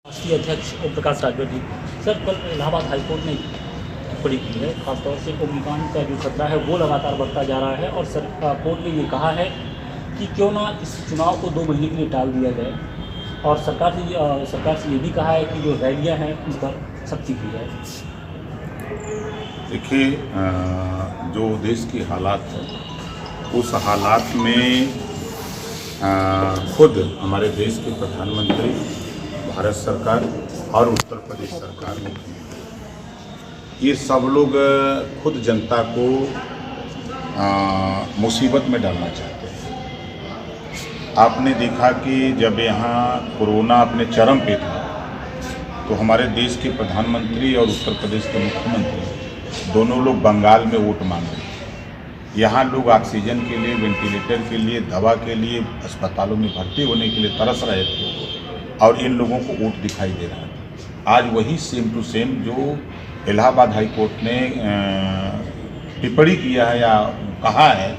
राष्ट्रीय अध्यक्ष ओम प्रकाश राजभर जी, सर कल इलाहाबाद हाईकोर्ट ने टिप्पणी की है, खासतौर से अग्निकांड का जो खतरा है वो लगातार बढ़ता जा रहा है और कोर्ट ने ये कहा है कि क्यों ना इस चुनाव को 2 महीने के लिए टाल दिया जाए और सरकार से ये भी कहा है कि जो रैलियाँ हैं उन पर सख्ती की जाए। देखिए, जो देश की हालात है उस हालात में खुद हमारे देश के प्रधानमंत्री, भारत सरकार और उत्तर प्रदेश सरकार में ये सब लोग खुद जनता को मुसीबत में डालना चाहते हैं। आपने देखा कि जब यहाँ कोरोना अपने चरम पे था तो हमारे देश के प्रधानमंत्री और उत्तर प्रदेश के मुख्यमंत्री दोनों लोग बंगाल में वोट मांग रहे थे। यहाँ लोग ऑक्सीजन के लिए, वेंटिलेटर के लिए, दवा के लिए, अस्पतालों में भर्ती होने के लिए तरस रहे थे और इन लोगों को वोट दिखाई दे रहा था। आज वही सेम टू सेम जो इलाहाबाद हाई कोर्ट ने टिप्पणी किया है या कहा है,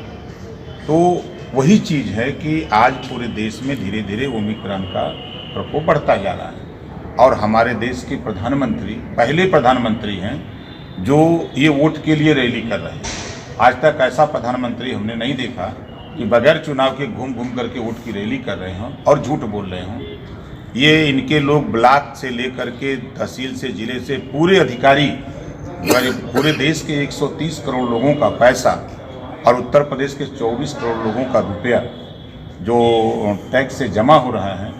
तो वही चीज़ है कि आज पूरे देश में धीरे धीरे ओमिक्रॉन का प्रकोप बढ़ता जा रहा है और हमारे देश के प्रधानमंत्री पहले प्रधानमंत्री हैं जो ये वोट के लिए रैली कर रहे हैं। आज तक ऐसा प्रधानमंत्री हमने नहीं देखा कि बगैर चुनाव के घूम घूम करके वोट की रैली कर रहे हों और झूठ बोल रहे हों। ये इनके लोग ब्लॉक से लेकर के तहसील से, जिले से, पूरे अधिकारी, पूरे देश के 130 करोड़ लोगों का पैसा और उत्तर प्रदेश के 24 करोड़ लोगों का रुपया जो टैक्स से जमा हो रहा है,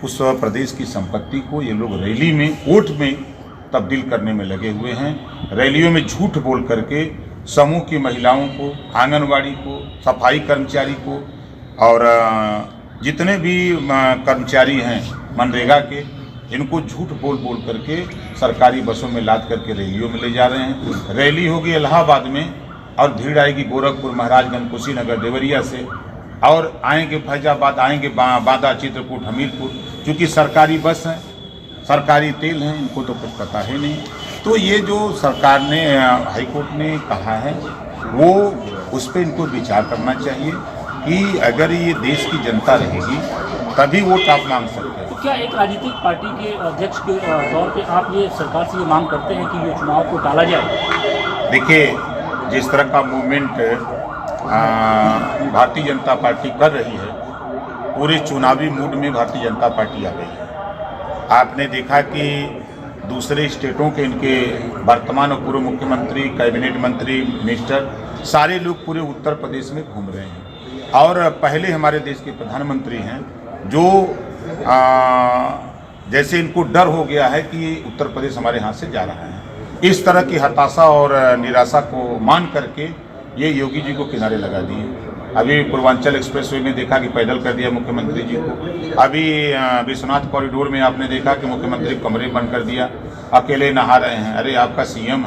उस प्रदेश की संपत्ति को ये लोग रैली में, वोट में तब्दील करने में लगे हुए हैं। रैलियों में झूठ बोल करके समूह की महिलाओं को, आंगनवाड़ी को, सफाई कर्मचारी को और जितने भी कर्मचारी हैं मनरेगा के, इनको झूठ बोल बोल करके सरकारी बसों में लाद करके रैलियों में ले जा रहे हैं। रैली होगी इलाहाबाद में और भीड़ आएगी गोरखपुर, महाराजगंज, कुशीनगर, देवरिया से और आएंगे फैजाबाद, आएंगे बादा, चित्रकूट, हमीरपुर। क्योंकि सरकारी बस हैं, सरकारी तेल हैं, इनको तो कुछ पता है नहीं। तो ये जो सरकार ने, हाईकोर्ट ने कहा है वो उस पर इनको विचार करना चाहिए कि अगर ये देश की जनता रहेगी तभी वोट आप मांग सकते हैं। तो क्या एक राजनीतिक पार्टी के अध्यक्ष के तौर पे आप ये सरकार से ये मांग करते हैं कि ये चुनाव को टाला जाए? देखिए, जिस तरह का मूवमेंट भारतीय जनता पार्टी कर रही है, पूरे चुनावी मूड में भारतीय जनता पार्टी आ गई है। आपने देखा कि दूसरे स्टेटों के इनके वर्तमान और पूर्व मुख्यमंत्री, कैबिनेट मंत्री, मिनिस्टर सारे लोग पूरे उत्तर प्रदेश में घूम रहे हैं और पहले हमारे देश के प्रधानमंत्री हैं जो जैसे इनको डर हो गया है कि उत्तर प्रदेश हमारे हाथ से जा रहा है। इस तरह की हताशा और निराशा को मान करके ये योगी जी को किनारे लगा दिए। अभी पूर्वांचल एक्सप्रेसवे में देखा कि पैदल कर दिया मुख्यमंत्री जी को। अभी विश्वनाथ कॉरिडोर में आपने देखा कि मुख्यमंत्री कमरे बंद कर दिया, अकेले नहा रहे हैं। अरे आपका सीएम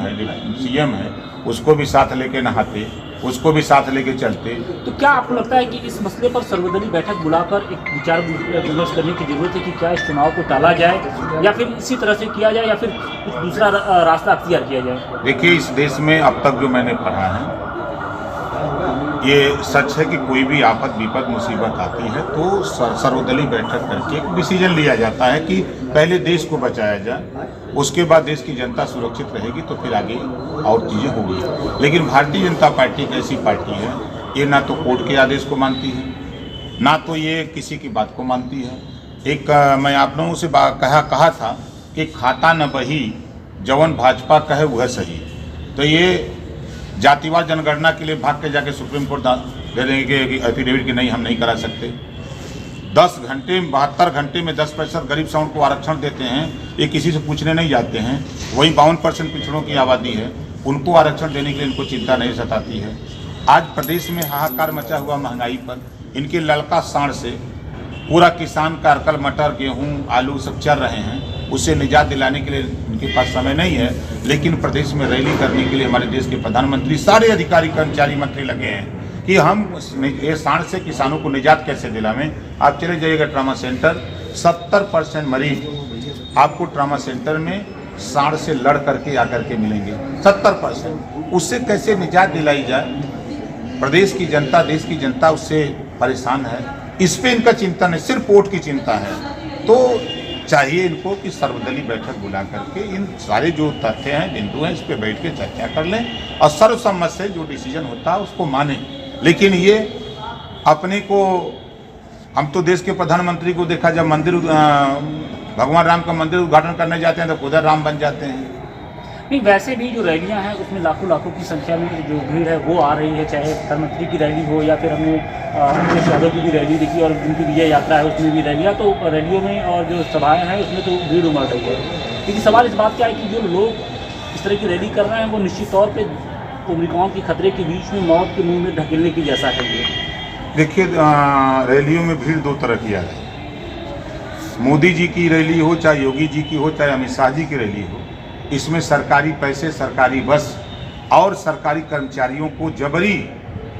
है, उसको भी साथ लेके नहाते, उसको भी साथ लेके चलते। तो क्या आपको लगता है कि इस मसले पर सर्वदलीय बैठक बुलाकर एक विचार विमर्श करने की जरूरत है कि क्या इस चुनाव को टाला जाए या फिर इसी तरह से किया जाए या फिर कुछ दूसरा रास्ता अख्तियार किया जाए? देखिए, इस देश में अब तक जो मैंने पढ़ा है, ये सच है कि कोई भी आफत, विपद, मुसीबत आती है तो सर्वदलीय बैठक करके एक डिसीजन लिया जाता है कि पहले देश को बचाया जाए, उसके बाद देश की जनता सुरक्षित रहेगी तो फिर आगे और चीज़ें होगी। लेकिन भारतीय जनता पार्टी एक ऐसी पार्टी है, ये ना तो कोर्ट के आदेश को मानती है, ना तो ये किसी की बात को मानती है। एक मैं आप लोगों से कहा था कि खाता न बही जवन भाजपा कहे वह सही। तो ये जातिवार जनगणना के लिए भाग के जाके सुप्रीम कोर्ट दे देंगे कि एफिडेविट की नहीं, हम नहीं करा सकते। 10 घंटे 72 घंटे में 10% गरीब साउंड को आरक्षण देते हैं, ये किसी से पूछने नहीं जाते हैं। वहीं 52% पिछड़ों की आबादी है, उनको आरक्षण देने के लिए इनको चिंता नहीं सताती है। आज प्रदेश में हाहाकार मचा हुआ महंगाई पर इनके ललका साँड़ से पूरा किसान का अरकल, मटर, गेहूँ, आलू सब चल रहे हैं, उससे निजात दिलाने के लिए इनके पास समय नहीं है। लेकिन प्रदेश में रैली करने के लिए हमारे देश के प्रधानमंत्री, सारे अधिकारी, कर्मचारी, मंत्री लगे हैं कि हम ये साँड़ से किसानों को निजात कैसे दिलावें। आप चले जाइएगा ट्रामा सेंटर, 70% मरीज आपको ट्रामा सेंटर में साँड़ से लड़ करके आकर के मिलेंगे। 70%। उससे कैसे निजात दिलाई जाए? प्रदेश की जनता, देश की जनता उससे परेशान है। इस पे इनका चिंतन है, सिर्फ वोट की चिंता है। तो चाहिए इनको कि सर्वदलीय बैठक बुला करके इन सारे जो तथ्य हैं, बिंदु हैं, इस पे बैठ के चर्चा कर लें और सर्वसम्मत से जो डिसीजन होता है उसको मानें। लेकिन ये अपने को, हम तो देश के प्रधानमंत्री को देखा, जब मंदिर भगवान राम का मंदिर उद्घाटन करने जाते हैं तो उधर राम बन जाते हैं। नहीं, वैसे भी जो रैलियां हैं उसमें लाखों की संख्या में जो भीड़ है वो आ रही है, चाहे प्रधानमंत्री की रैली हो या फिर हमने अखिलेश यादव की भी रैली देखी और जिनकी विजय यात्रा है उसमें भी रैलियां, तो रैलियों में और जो सभाएं हैं उसमें तो भीड़ उमड़ रही है। लेकिन सवाल इस बात का है कि जो लोग इस तरह की रैली कर रहे हैं वो निश्चित तौर पर ओमिक्रॉन के खतरे के बीच में मौत के मुँह में ढकेलने की जैसा है ये। देखिए, रैलियों में भीड़ दो तरह की आ रही है। मोदी जी की रैली हो, चाहे योगी जी की हो, चाहे अमित शाह जी की रैली हो, इसमें सरकारी पैसे, सरकारी बस और सरकारी कर्मचारियों को जबरी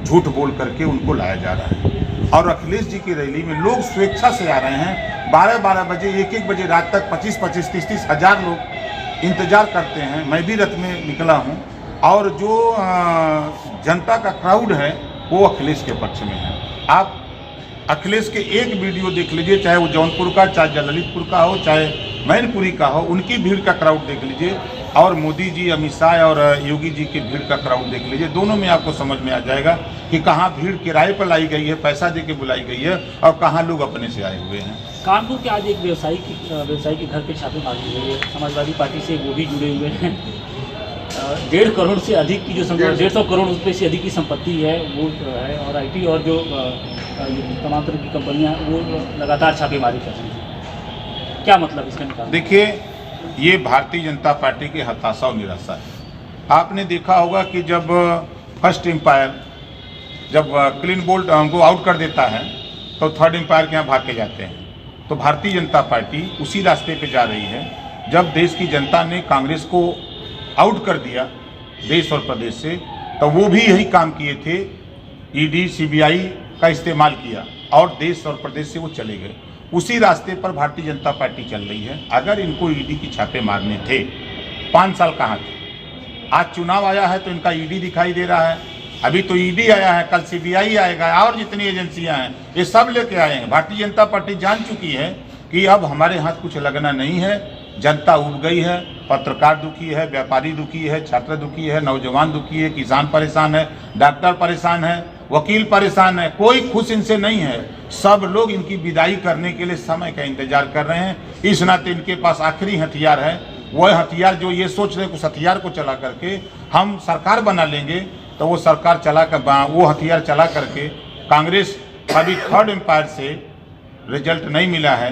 झूठ बोल करके उनको लाया जा रहा है। और अखिलेश जी की रैली में लोग स्वेच्छा से आ रहे हैं। 12-12 बजे, 1-1 बजे रात तक 25-25, 30-30 हज़ार लोग इंतजार करते हैं। मैं भी रथ में निकला हूं और जो जनता का क्राउड है वो अखिलेश के पक्ष में है। आप अखिलेश के एक वीडियो देख लीजिए, चाहे वो जौनपुर का, चाहे ललितपुर का हो, चाहे मैनपुरी का हो, उनकी भीड़ का क्राउड देख लीजिए और मोदी जी, अमित शाह और योगी जी की भीड़ का क्राउड देख लीजिए। दोनों में आपको समझ में आ जाएगा कि कहाँ भीड़ किराए पर लाई गई है, पैसा दे के बुलाई गई है और कहाँ लोग अपने से आए हुए हैं। कानपुर के आज एक व्यवसायी के घर पे छापेमारी हुई है, समाजवादी पार्टी से वो भी जुड़े हुए हैं। 1.5 करोड़ से अधिक की जो 150 करोड़ रुपये से अधिक की संपत्ति है वो है, और IT और जो तमाम तरह की कंपनियां वो लगातार छापेमारी कर रही हैं। क्या मतलब इसका निकाल? देखिए, ये भारतीय जनता पार्टी की हताशा और निराशा है। आपने देखा होगा कि जब फर्स्ट एम्पायर जब क्लीन बोल्ट को आउट कर देता है तो थर्ड एम्पायर के यहाँ भाग के जाते हैं। तो भारतीय जनता पार्टी उसी रास्ते पे जा रही है। जब देश की जनता ने कांग्रेस को आउट कर दिया देश और प्रदेश से, तो वो भी यही काम किए थे। ED, CBI का इस्तेमाल किया और देश और प्रदेश से वो चले गए। उसी रास्ते पर भारतीय जनता पार्टी चल रही है। अगर इनको ED की छापे मारने थे, 5 साल कहाँ थे? आज चुनाव आया है तो इनका ED दिखाई दे रहा है। अभी तो ED आया है, कल CBI आएगा और जितनी एजेंसियां हैं ये सब लेके आए हैं। भारतीय जनता पार्टी जान चुकी है कि अब हमारे हाथ कुछ लगना नहीं है। जनता उब गई है, पत्रकार दुखी है, व्यापारी दुखी है, छात्र दुखी है, नौजवान दुखी है, किसान परेशान है, डॉक्टर परेशान है, वकील परेशान है। कोई खुश इनसे नहीं है। सब लोग इनकी विदाई करने के लिए समय का इंतजार कर रहे हैं। इस नाते इनके पास आखिरी हथियार है, वह हथियार जो ये सोच रहे हैं उस हथियार को चला करके हम सरकार बना लेंगे, तो वो सरकार वो हथियार चला करके कांग्रेस अभी थर्ड एम्पायर से रिजल्ट नहीं मिला है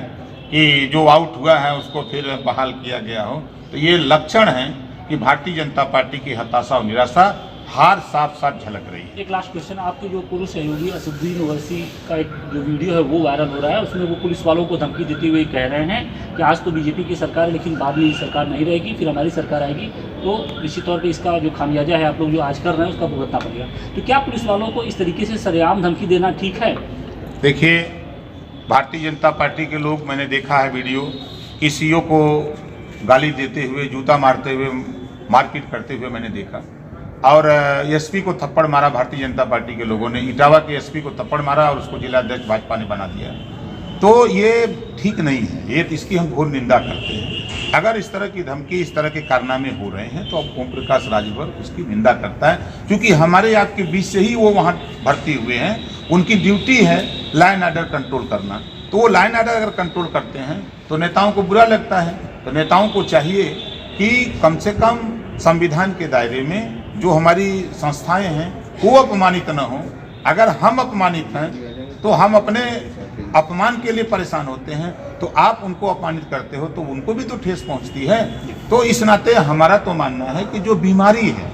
कि जो आउट हुआ है उसको फिर बहाल किया गया हो। तो ये लक्षण है कि भारतीय जनता पार्टी की हताशा और निराशा, हार साफ साफ झलक रही है। एक लास्ट क्वेश्चन, आपके जो पूर्व सहयोगी असदुद्दीन ओवैसी का एक जो वीडियो है वो वायरल हो रहा है, उसमें वो पुलिस वालों को धमकी देते हुए कह रहे हैं कि आज तो बीजेपी की सरकार है लेकिन बाद में ये सरकार नहीं रहेगी, फिर हमारी सरकार आएगी तो निश्चित तौर पर इसका जो खामियाजा है आप लोग जो आज कर रहे हैं उसका भुगतना पड़ेगा। तो क्या पुलिस वालों को इस तरीके से सरेआम धमकी देना ठीक है? देखिए, भारतीय जनता पार्टी के लोग, मैंने देखा है वीडियो, किसी को गाली देते हुए, जूता मारते हुए, मारपीट करते हुए मैंने देखा। और SP को थप्पड़ मारा भारतीय जनता पार्टी के लोगों ने। इटावा के SP को थप्पड़ मारा और उसको जिलाध्यक्ष भाजपा ने बना दिया। तो ये ठीक नहीं है, ये इसकी हम घोर निंदा करते हैं। अगर इस तरह की धमकी, इस तरह के कारनामे हो रहे हैं तो अब ओम प्रकाश राजभर उसकी निंदा करता है, क्योंकि हमारे आपके बीच से ही वो वहाँ भर्ती हुए हैं। उनकी ड्यूटी है लाइन ऑर्डर कंट्रोल करना। तो वो लाइन ऑर्डर अगर कंट्रोल करते हैं तो नेताओं को बुरा लगता है। तो नेताओं को चाहिए कि कम से कम संविधान के दायरे में जो हमारी संस्थाएं हैं वो अपमानित न हो। अगर हम अपमानित हैं तो हम अपने अपमान के लिए परेशान होते हैं, तो आप उनको अपमानित करते हो तो उनको भी तो ठेस पहुंचती है। तो इस नाते हमारा तो मानना है कि जो बीमारी है